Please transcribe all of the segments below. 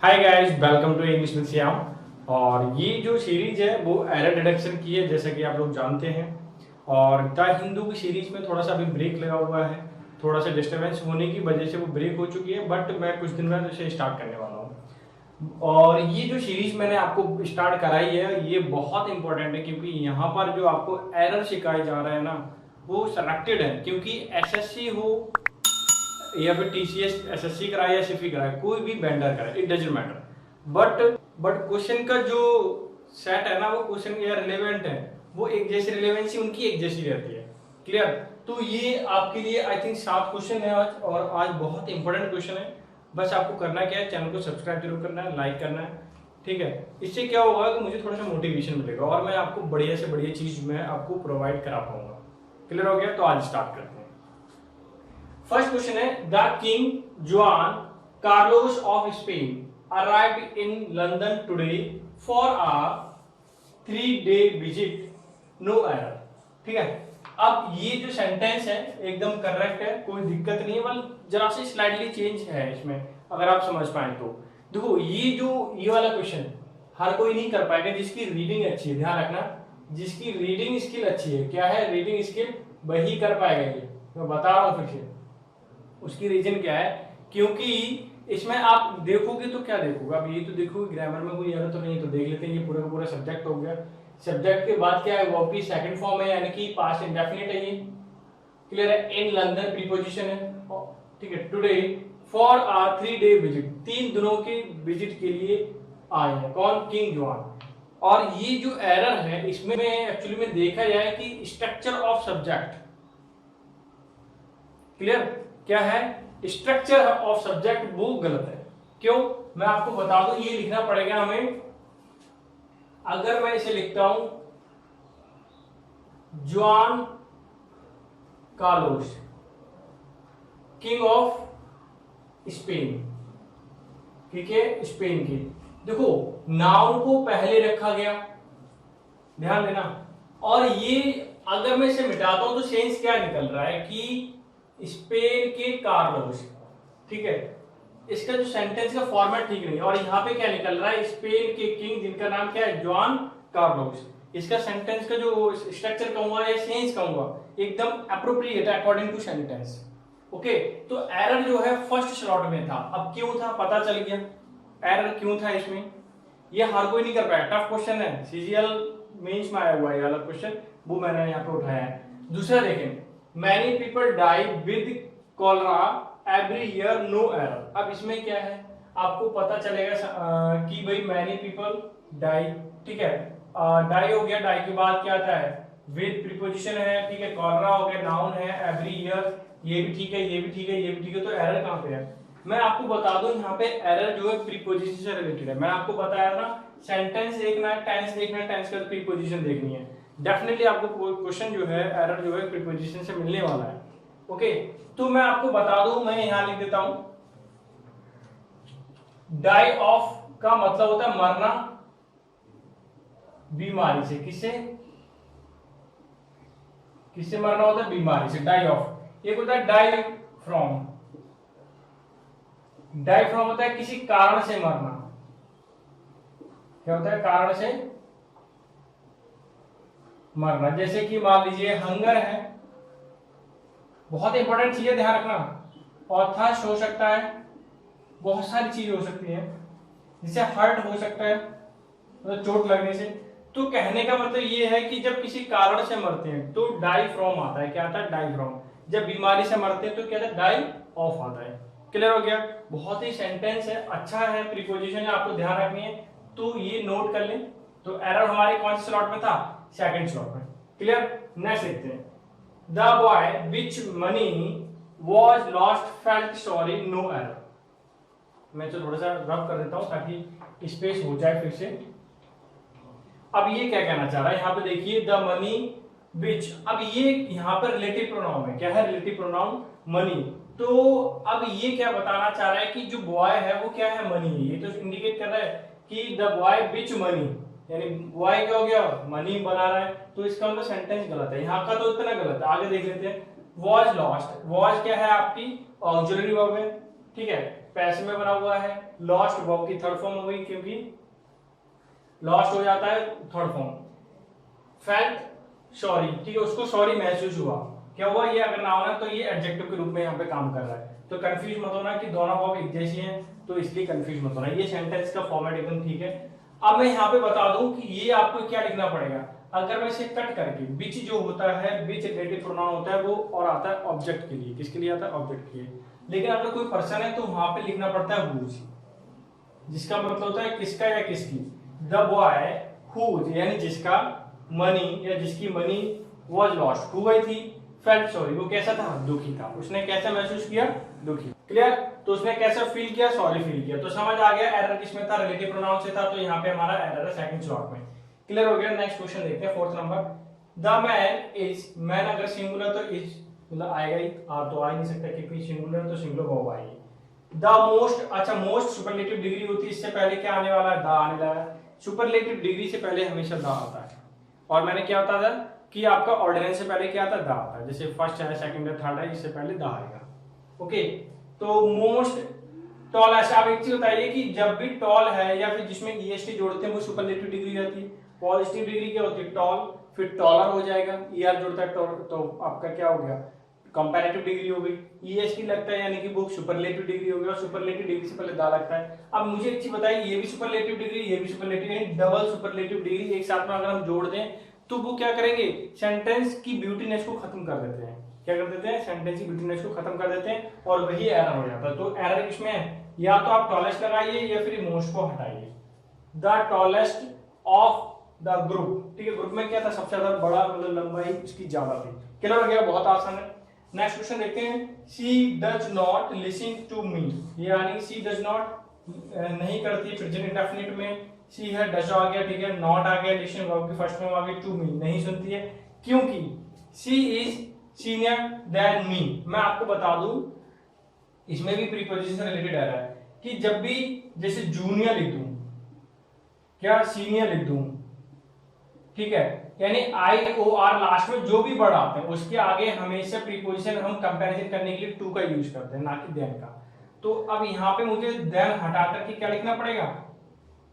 Hi guys, welcome to English with Shyam. और ये जो सीरीज है वो एरर डिडक्शन की है, जैसा कि आप लोग जानते हैं। और द हिंदू की सीरीज में थोड़ा सा अभी ब्रेक लगा हुआ है, थोड़ा सा डिस्टर्बेंस होने की वजह से वो ब्रेक हो चुकी है, बट मैं कुछ दिन में इसे स्टार्ट करने वाला हूँ। और ये जो सीरीज मैंने आपको स्टार्ट कराई है ये बहुत इंपॉर्टेंट है, क्योंकि यहाँ पर जो आपको एरर सिखाए जा रहे हैं ना वो सिलेक्टेड है। क्योंकि एसएससी हो या फिर टीसीएस एसएससी कराए या सीफी कराए, कोई भी वेंडर कराए, it doesn't matter. But question का जो सेट है ना वो क्वेश्चन के रिलेवेंट है, वो एक जैसी रिलेवेंसी उनकी एक जैसी रहती है। क्लियर? तो ये आपके लिए आई थिंक 7 क्वेश्चन है आज, और आज बहुत इंपॉर्टेंट क्वेश्चन है। बस आपको करना क्या है, चैनल को सब्सक्राइब जरूर करना है, लाइक करना है, ठीक है। इससे क्या होगा कि मुझे थोड़ा सा मोटिवेशन मिलेगा और मैं आपको बढ़िया से बढ़िया चीज मैं आपको प्रोवाइड करा पाऊंगा। क्लियर हो गया? तो आज स्टार्ट करते हैं। फर्स्ट क्वेश्चन है, the king Juan Carlos of Spain arrived in London today for a 3-day visit, no error। ठीक है, अब ये जो सेंटेंस है एकदम करेक्ट है, कोई दिक्कत नहीं है, बल्कि जरा सी स्लाइडली चेंज है इसमें, अगर आप समझ पाए तो। देखो ये वाला क्वेश्चन हर कोई नहीं कर पाएगा जिसकी रीडिंग अच्छी है, ध्यान रखना, जिसकी रीडिंग स्किल अच्छी है। क्या है रीडिंग स्किल? वही कर पाएगा। ये मैं बता रहा हूं फिर से। उसकी रीजन क्या है? क्योंकि इसमें आप देखोगे तो क्या देखोगे, अब ये तो देखोगे ग्रामर में कोई एरर तो नहीं है, तो देख लेते हैं। ये पूरा का पूरा सब्जेक्ट हो गया। सब्जेक्ट के बाद क्या है? वर्ब की सेकंड फॉर्म है, यानी कि पास्ट इंडेफिनिट है। ये क्लियर है? इन लंदन प्रीपोजिशन है, ठीक है। Today for uh 3-day visit, 3 दिनों के विजिट के लिए आए हैं। कौन? किंग जुआन। और ये जो एरर है इसमें एक्चुअली में देखा जाए कि स्ट्रक्चर ऑफ सब्जेक्ट, क्लियर, क्या है? स्ट्रक्चर ऑफ सब्जेक्ट वो गलत है। क्यों? मैं आपको बता दूं, ये लिखना पड़ेगा हमें। अगर मैं इसे लिखता हूं Juan Carlos king of Spain, ठीक है, स्पेन की। देखो नाउन को पहले रखा गया, ध्यान देना। और ये अगर मैं इसे मिटाता हूं तो सेंस क्या निकल रहा है कि स्पेन के कार्लोस, ठीक है। इसका जो सेंटेंस का फॉर्मेट ठीक नहीं है। और यहाँ पे क्या निकल रहा है? स्पेन के किंग जिनका नाम क्या है? Juan Carlos. इसका सेंटेंस का जो स्ट्रक्चर कहूंगा या सेंस कहूंगा एकदम अप्रोप्रिएट है अकॉर्डिंग टू सेंटेंस। ओके, तो एरर जो है फर्स्ट स्लॉट में था। अब क्यों था पता चल गया, एरर क्यों था इसमें। ये हर कोई नहीं कर पाया, टफ क्वेश्चन है, सीजीएल मेंस में आया हुआ है वाला क्वेश्चन, वो मैंने यहाँ पे उठाया है। दूसरा देखें, many people die with cholera every year, no error। अब इसमें क्या है? आपको पता चलेगा कि भाई many people die, ठीक है। die हो गया, die के बाद क्या आता है? with preposition है, ठीक है। cholera हो गया, noun है, every year, ये भी ठीक है, ये भी ठीक है, ये भी ठीक है। तो एरर कहाँ पे है? मैं आपको बता दूं, यहाँ पे एरर जो है प्रीपोजिशन से रिलेटेड है। मैं आपको बताया था सेंटेंस देखना है, टेंस देखना है, टेंस का प्रीपोजिशन देखनी है। डेफिनेटली आपको क्वेश्चन जो है एरर जो है प्रीपोजिशन से मिलने वाला है। ओके, तो मैं आपको बता दूं, मैं यहां लिख देता हूं डाई ऑफ का मतलब होता है मरना बीमारी से। किससे? किससे मरना होता है? बीमारी से, डाई ऑफ। एक होता है डाई फ्रॉम। डाई फ्रॉम होता है किसी कारण से मरना। क्या होता है? कारण से मरना। जैसे कि मान लीजिए हंगर है, बहुत इंपॉर्टेंट चीज है, ध्यान रखना। और थर्स्ट हो सकता है, बहुत सारी चीज हो सकती है, जिससे हर्ट हो सकता है, मतलब चोट लगने से। तो कहने का मतलब ये है कि जब किसी कारण से मरते हैं तो डाई फ्रॉम आता है। क्या आता है? Die from. जब बीमारी से मरते हैं तो क्या आता है? डाई ऑफ आता है। क्लियर हो गया? बहुत ही सेंटेंस है, अच्छा है, प्रीपोजिशन है, आपको ध्यान रखनी है, तो ये नोट कर लें। तो एरर हमारे कौन से स्लॉट में था? सेकंड स्लॉट में। क्लियर? नेक्स्ट देखते हैं, the boy which money was lost felt sorry, no error. मैं तो थोड़ा सा रब कर देता हूं ताकि स्पेस हो जाए फिर से। अब ये क्या कहना चाह रहा है यहाँ पे? देखिए द मनी विच, अब ये यहाँ पर रिलेटिव प्रोनाउन है। क्या है? Relative pronoun money. तो अब ये क्या बताना चाह रहा है कि जो बॉय है वो क्या है? मनी है। ये तो इंडिकेट कर रहा है कि द बॉय विच मनी, यानी बॉय क्या हो गया? मनी बना रहा है। तो इसका मतलब सेंटेंस गलत है, यहाँ का तो इतना गलत है। आगे देख लेते हैं, वॉज लॉस्ट। वॉज क्या है? आपकी ऑक्सिलरी वर्ब है, ठीक है। पैसिव में बना हुआ है, लॉस्ट वर्ब की थर्ड फॉर्म हो गई क्योंकि लॉस्ट हो जाता है थर्ड फॉर्म। फेल्ट सॉरी, ठीक है, उसको सॉरी महसूस हुआ, क्या हुआ, ये अगर नाउन है तो ये एडजेक्टिव के रूप में यहाँ पे काम कर रहा है। तो कंफ्यूज मत होना कि दोनों वर्ब एक जैसी हैं, तो इसलिए कंफ्यूज मत होना, ये सेंटेंस का फॉर्मेट एकदम ठीक है। अब मैं यहाँ पे बता दूं कि ये आपको क्या लिखना पड़ेगा। अगर मैं इसे कट करके विच जो होता है, विच रिलेटिव प्रोनाउन होता है वो और आता है ऑब्जेक्ट के लिए, किसके लिए आता है, ऑब्जेक्ट के लिए। लेकिन अगर कोई पर्सन है तो वहां पे लिखना पड़ता है हुज, जिसका मतलब होता है किसका या किसकी। द बॉय हुज यानी जिसका मनी या जिसकी मनी वाज लॉस्ट, हो गई थी, फेल्ट सॉरी, वो कैसा था, दुखी था, उसने कैसा महसूस किया, दुखी। क्लियर, तो उसने कैसा फील किया, सॉरी फील किया। तो समझ आ गया एरर किसमें था, रिलेटिव प्रोनाउन से था, तो यहाँ पे हमारा एरर है सेकंड स्लॉट में। क्लियर हो गया। नेक्स्ट क्वेश्चन देखते हैं, fourth number. The man is, man अगर सिंगुलर तो इज मतलब आएगा ही, तो आ ही नहीं सकता क्योंकि सिंगुलर तो सिंगुलर वर्ब आएगी। द मोस्ट, अच्छा मोस्ट सुपरलेटिव डिग्री होती है, इससे पहले क्या आने वाला है, द आने वाला है। सुपरलेटिव डिग्री से पहले हमेशा द आता है, और मैंने क्या बता था कि आपका ऑर्डिनेंस से पहले क्या आता है, द आता है। जैसे फर्स्ट है, सेकंड है, थर्ड है, इससे पहले द आएगा। ओके, तो मोस्ट टॉल, ऐसा आप एक चीज बताइए कि जब भी टॉल है या फिर जिसमें ईएसटी जोड़ते हैं वो सुपरलेटिव डिग्री रहती है। पॉजिटिव डिग्री क्या होती है, टॉल, फिर टॉलर हो जाएगा, ईआर जुड़ता है तो आपका क्या हो गया, कंपैरेटिव डिग्री हो गई। ईएसटी लगता है यानी कि वो सुपरलेटिव डिग्री हो गया, और सुपरलेटिव डिग्री से पहले दा लगता है। अब मुझे एक चीज बताइए, ये भी सुपरलेटिव डिग्री, ये भी सुपरलेटिव, यानी डबल सुपरलेटिव डिग्री एक साथ में अगर हम जोड़ दें तो वो क्या करेंगे, सेंटेंस की ब्यूटीनेस को खत्म कर देते हैं। क्या कर देते हैं, सेंटेंस की ब्यूटीनेस को खत्म कर देते हैं, और वही एरर हो जाता है। तो एरर किसमें है, या तो आप टॉलेस्ट लगाइए या फिर मोस्ट को हटाइए। The tallest of the group, ठीक है, ग्रुप में क्या था, सबसे ज्यादा बड़ा, मतलब लंबाई उसकी ज्यादा थी। क्लियर हो गया, बहुत आसान है। नेक्स्ट क्वेश्चन देखते हैं। She does not listen to me, यानी सी डज नॉट नहीं करती है, प्रेजेंट इंडेफिनिट में सी है, डज आ गया, ठीक है, नॉट आ गया, लिसन वर्ब की फर्स्ट फॉर्म आ गई, टू मी नहीं सुनती है, क्योंकि सी इज सीनियर देन मी। मैं आपको बता दूं, इसमें भी प्रीपोजिशन से रिलेटेड आ रहा है कि जब भी जैसे जूनियर लिख दूं, क्या सीनियर लिख दूं, ठीक है, यानी आई ओ आर लास्ट में जो भी वर्ड आते हैं उसके आगे हमेशा प्रीपोजिशन हम कंपैरिजन करने के लिए टू का यूज करते हैं, ना कि देन का। तो अब यहाँ पे मुझे देन हटा करके क्या लिखना पड़ेगा,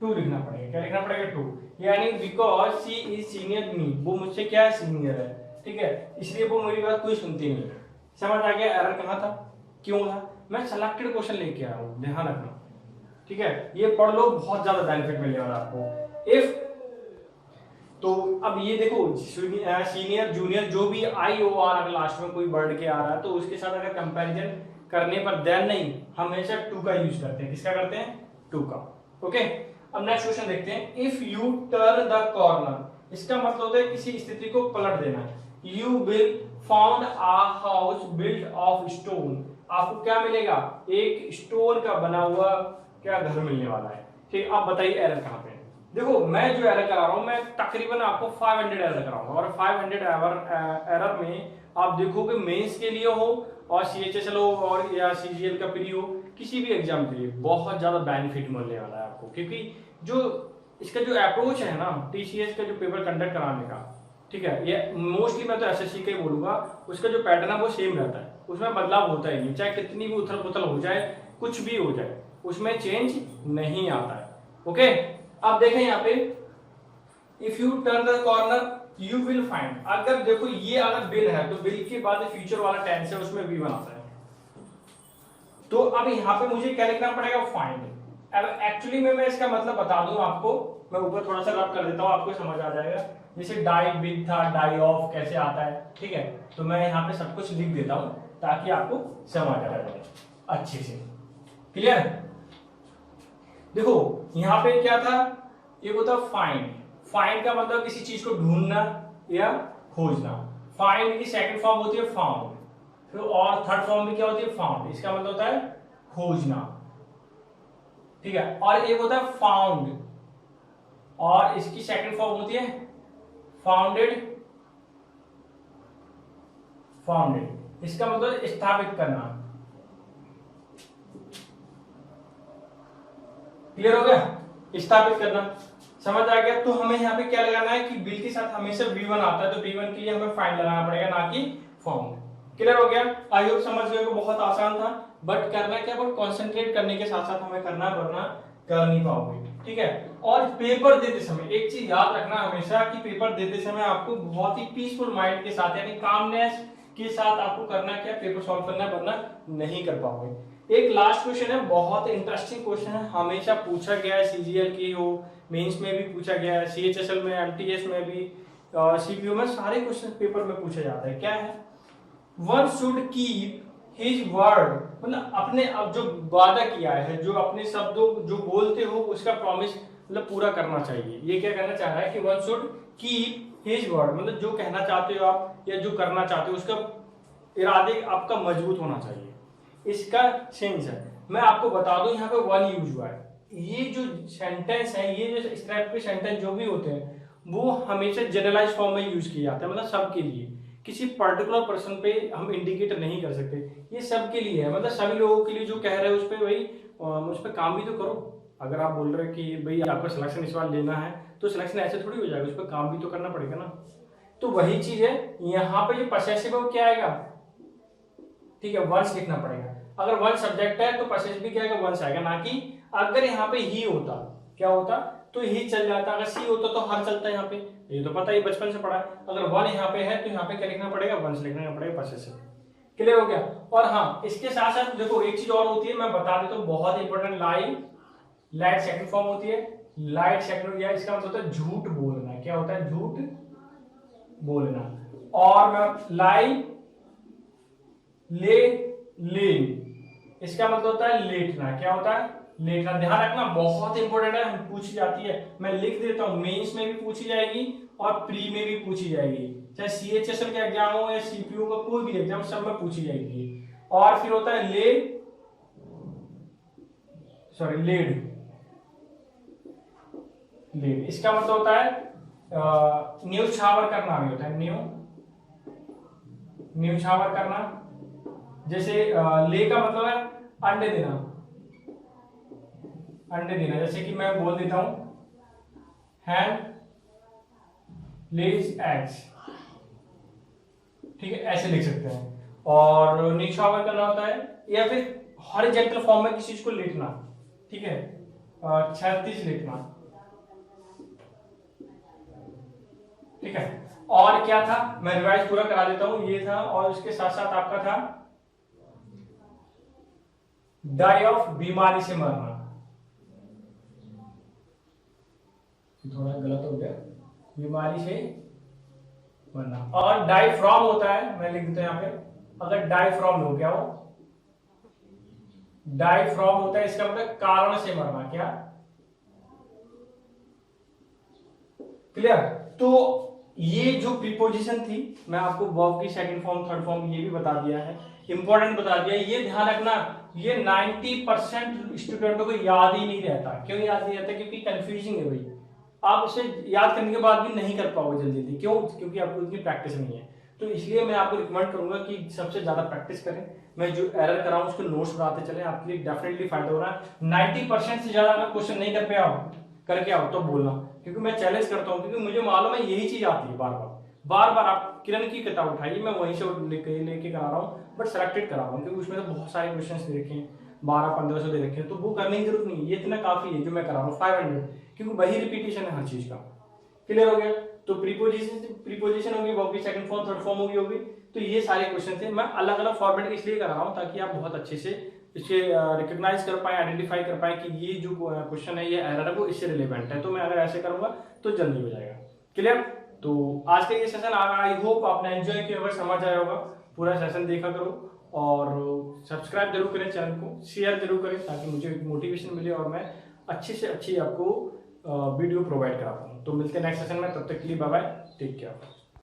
टू लिखना पड़ेगा। क्या लिखना पड़ेगा, टू, यानी बिकॉज सी इज सीनियर मी, वो मुझसे क्या है, सीनियर है, ठीक है, इसलिए वो मेरी बात कोई सुनती नहीं। समझ आ गया एरर कहाँ था, क्यों था। मैं सिलेक्टेड क्वेश्चन लेके आया हूँ, ध्यान रखना, ठीक है, ये पढ़ लो, बहुत ज्यादा बेनिफिट मिलेगा आपको। इफ, तो अब ये देखो, सीनियर जूनियर जो भी आई ओ आर अगर लास्ट में कोई वर्ड के आ रहा है तो उसके साथ अगर कंपैरिजन करने पर देन नहीं, हमेशा टू का यूज करते हैं। किसका करते हैं, टू का। ओके, अब नेक्स्ट क्वेश्चन देखते हैं। If U turn the corner, इसका मतलब होता है किसी स्थिति को पलट देना। You will found a house built of stone, आपको क्या मिलेगा, एक स्टोन का बना हुआ क्या घर मिलने वाला है। ठीक, आप बताइए एरर कहाँ पे। देखो मैं जो एरर करा रहा हूं, मैं तकरीबन आपको 500 एरर कराऊंगा, और 500 एरर में आप देखोगे मेंस के लिए हो और सीएचएसएल हो और या सीजीएल का प्री हो, किसी भी एग्जाम के लिए बहुत ज्यादा बेनिफिट मिलने वाला है आपको। क्योंकि जो इसका जो अप्रोच है ना टीसीएस का जो पेपर कंडक्ट कराने का, ठीक है, ये मोस्टली मैं तो एसएससी का ही बोलूंगा, उसका जो पैटर्न है वो सेम रहता है, उसमें बदलाव होता ही नहीं, चाहे कितनी भी उथल पुथल हो जाए, कुछ भी हो जाए, उसमें चेंज नहीं आता है। ओके, अब देखें यहाँ पे, if U turn the corner you will find, अगर देखो ये अगर बिल है तो बिल के बाद फ्यूचर वाला टेंस है उसमें वी बनाता है, तो अब यहाँ पे मुझे क्या लिखना पड़ेगा, फाइंड। अब एक्चुअली में मैं इसका मतलब बता दूं आपको, मैं ऊपर थोड़ा सा रब कर देता हूँ, आपको समझ आ जाएगा। जैसे डाई बिग था, डाई ऑफ कैसे आता है, ठीक है, तो मैं यहाँ पे सब कुछ लिख देता हूँ ताकि आपको समझ आ जाए अच्छे से। क्लियर, देखो यहाँ पे क्या था, ये होता फाइंड। फाइंड का मतलब किसी चीज को ढूंढना या खोजना। फाइंड की सेकंड फॉर्म होती है फाउंड, फिर और थर्ड फॉर्म भी क्या होती है, फाउंड। इसका मतलब होता है खोजना, ठीक है, और एक होता है फाउंड, और इसकी सेकंड फॉर्म होती है फाउंडेड। फाउंडेड इसका मतलब स्थापित करना। क्लियर हो गया, स्थापित करना, समझ आ गया। तो हमें यहाँ पे क्या लगाना है कि बिल के साथ हमेशा V1 आता है, तो V1 के लिए हमें फाइंड लगाना पड़ेगा, ना कि फाउंड। क्लियर हो गया, आई होप समझ गए, बहुत आसान था। बट करना क्या, बट कॉन्सेंट्रेट करने के साथ साथ हमें करना, वरना कर नहीं पाओगे, ठीक है। और पेपर देते समय एक चीज याद रखना हमेशा कि पेपर देते समय आपको बहुत ही पीसफुल माइंड के साथ यानी कामनेस के साथ आपको करना क्या, पेपर सॉल्व करना है, वरना नहीं कर पाओगे। एक लास्ट क्वेश्चन है, बहुत इंटरेस्टिंग क्वेश्चन है, हमेशा पूछा गया है, सीजीएल की हो, मेंस में भी पूछा गया है, सीएचएसएल में, एमटीएस में भी, सीपीयू में, सारे क्वेश्चन पेपर में पूछा जाता है। क्या है, one should keep his word, मतलब अपने अब जो वादा किया है, जो अपने शब्दों जो बोलते हो उसका प्रॉमिस मतलब पूरा करना चाहिए। ये क्या कहना चाह रहा है कि one should keep his word, मतलब जो कहना चाहते हो आप या जो करना चाहते हो उसका इरादे आपका मजबूत होना चाहिए। इसका सेंस है, मैं आपको बता दूं यहाँ पे वन यूज हुआ है। ये जो सेंटेंस है, ये जो स्क्रैप के सेंटेंस जो भी होते हैं वो हमेशा जनरलाइज फॉर्म में यूज किए जाते हैं, मतलब सबके लिए, किसी पर्टिकुलर पर्सन पे हम इंडिकेट नहीं कर सकते, ये सबके लिए है, मतलब सभी लोगों के लिए जो कह रहे हैं उस पर भाई उस पर काम भी तो करो। अगर आप बोल रहे हैं कि भाई आपको सिलेक्शन इस बार लेना है तो सिलेक्शन ऐसे थोड़ी हो जाएगा, उस पर काम भी तो करना पड़ेगा ना। तो वही चीज है यहाँ पे, जो पसेसिव है वो क्या आएगा, ठीक है, वंस लिखना पड़ेगा। अगर वन सब्जेक्ट है तो पसेसिव भी क्या आएगा, वंस आएगा, ना कि अगर यहाँ पे ही होता, क्या होता, तो ही चल जाता, अगर सी होता तो हर चलता है यहाँ पे, ये तो पता ही बचपन से पढ़ा है। अगर वन यहाँ पे है तो यहाँ पे क्या लिखना पड़ेगा, वंस लिखना पड़ेगा, पसेसिव। क्लियर हो गया। और हाँ, इसके साथ साथ देखो एक चीज और होती है, मैं बता देता हूँ, बहुत इंपॉर्टेंट, लाइट सेकंड फॉर्म होती है। लाइट सेकंड या इसका मतलब होता है झूठ बोलना, क्या होता है, झूठ बोलना। और मैं लाई, ले, लेन, इसका मतलब होता है लेटना, क्या होता है, लेटना। ध्यान रखना, बहुत इंपॉर्टेंट है, पूछी जाती है, मैं लिख देता हूं, मेंस में भी पूछी जाएगी और प्री में भी पूछी जाएगी, चाहे सीएचएसएल का एग्जाम हो या सीपीयू का कोई भी एग्जाम, सब में पूछी जाएगी। और फिर होता है लेड, इसका मतलब होता है न्यूछावर करना भी होता है, न्यूछावर करना। जैसे ले का मतलब है अंडे देना, जैसे कि मैं बोल देता हूं हैन लेज एग्स, ठीक है, ऐसे लिख सकते हैं। और न्यूछावर करना होता है, या फिर हॉरिजॉन्टल फॉर्म में किसी चीज को लिखना, ठीक है, 36 लिखना, ठीक है। और क्या था, मैं रिवाइज पूरा करा देता हूं, ये था, और उसके साथ साथ आपका था डाई ऑफ, बीमारी से मरना, थोड़ा गलत हो गया, बीमारी से मरना। और डाई फ्रॉम होता है, मैं लिख देता हूं यहां पे, अगर डाई फ्रॉम हो, क्या हो, डाई फ्रॉम होता है, इसका मतलब कारण से मरना, क्या, क्लियर। तो ये जो प्रीपोजिशन थी, मैं आपको वर्ब की सेकंड फॉर्म, थर्ड फॉर्म ये भी बता दिया है, इंपॉर्टेंट बता दिया। ये ध्यान रखना, ये 90% स्टूडेंटों को याद ही नहीं रहता। क्यों याद नहीं रहता, क्योंकि कंफ्यूजिंग है भाई, आप उसे याद करने के बाद भी नहीं कर पाओगे जल्दी जल्दी, क्यों, क्योंकि आपको इतनी प्रैक्टिस नहीं है। तो इसलिए मैं आपको रिकमेंड करूंगा कि सबसे ज्यादा प्रैक्टिस करें, मैं जो एरर कराऊं उसको नोट्स बनाते चले, आपके लिए डेफिनेटली फायदा हो रहा है। 90% से ज्यादा अगर क्वेश्चन नहीं करके आओ तो बोलना, क्योंकि मैं चैलेंज करता हूं, क्योंकि मुझे मालूम है यही चीज आती है बार बार आप किरण की किताब उठाइए, मैं वहीं से लेके करा रहा हूँ, बट सिलेक्टेड करा रहा हूँ, क्योंकि उसमें तो बहुत सारे क्वेश्चन दे रखे हैं, 1200-1500 दे रखे हैं, तो वो करने की जरूरत नहीं है, ये इतना काफी है जो मैं करा रहा हूँ 500, क्योंकि वही रिपीटेशन है हर चीज का। क्लियर हो गया। तो प्रीपोजिशन होगी, वर्ब की सेकंड फॉर्म, थर्ड फॉर्म होगी। तो ये सारे क्वेश्चन थे, मैं अलग अलग फॉर्मेट इसलिए करा रहा हूँ ताकि आप बहुत अच्छे से इसे रिकॉग्नाइज कर पाए, आइडेंटिफाई कर पाए कि ये जो क्वेश्चन है, ये एरर है, वो इससे रिलेवेंट है। तो मैं अगर ऐसे करूंगा तो जल्दी हो जाएगा। क्लियर। तो आज का ये सेशन आई होप आपने एंजॉय किया होगा, समझ आया होगा, पूरा सेशन देखा करो और सब्सक्राइब जरूर करें चैनल को, शेयर जरूर करें ताकि मुझे मोटिवेशन मिले और मैं अच्छी से अच्छी आपको वीडियो प्रोवाइड करा पाऊँ। तो मिलते हैं नेक्स्ट सेशन में, तब तक के लिए बाय बाय, टेक केयर।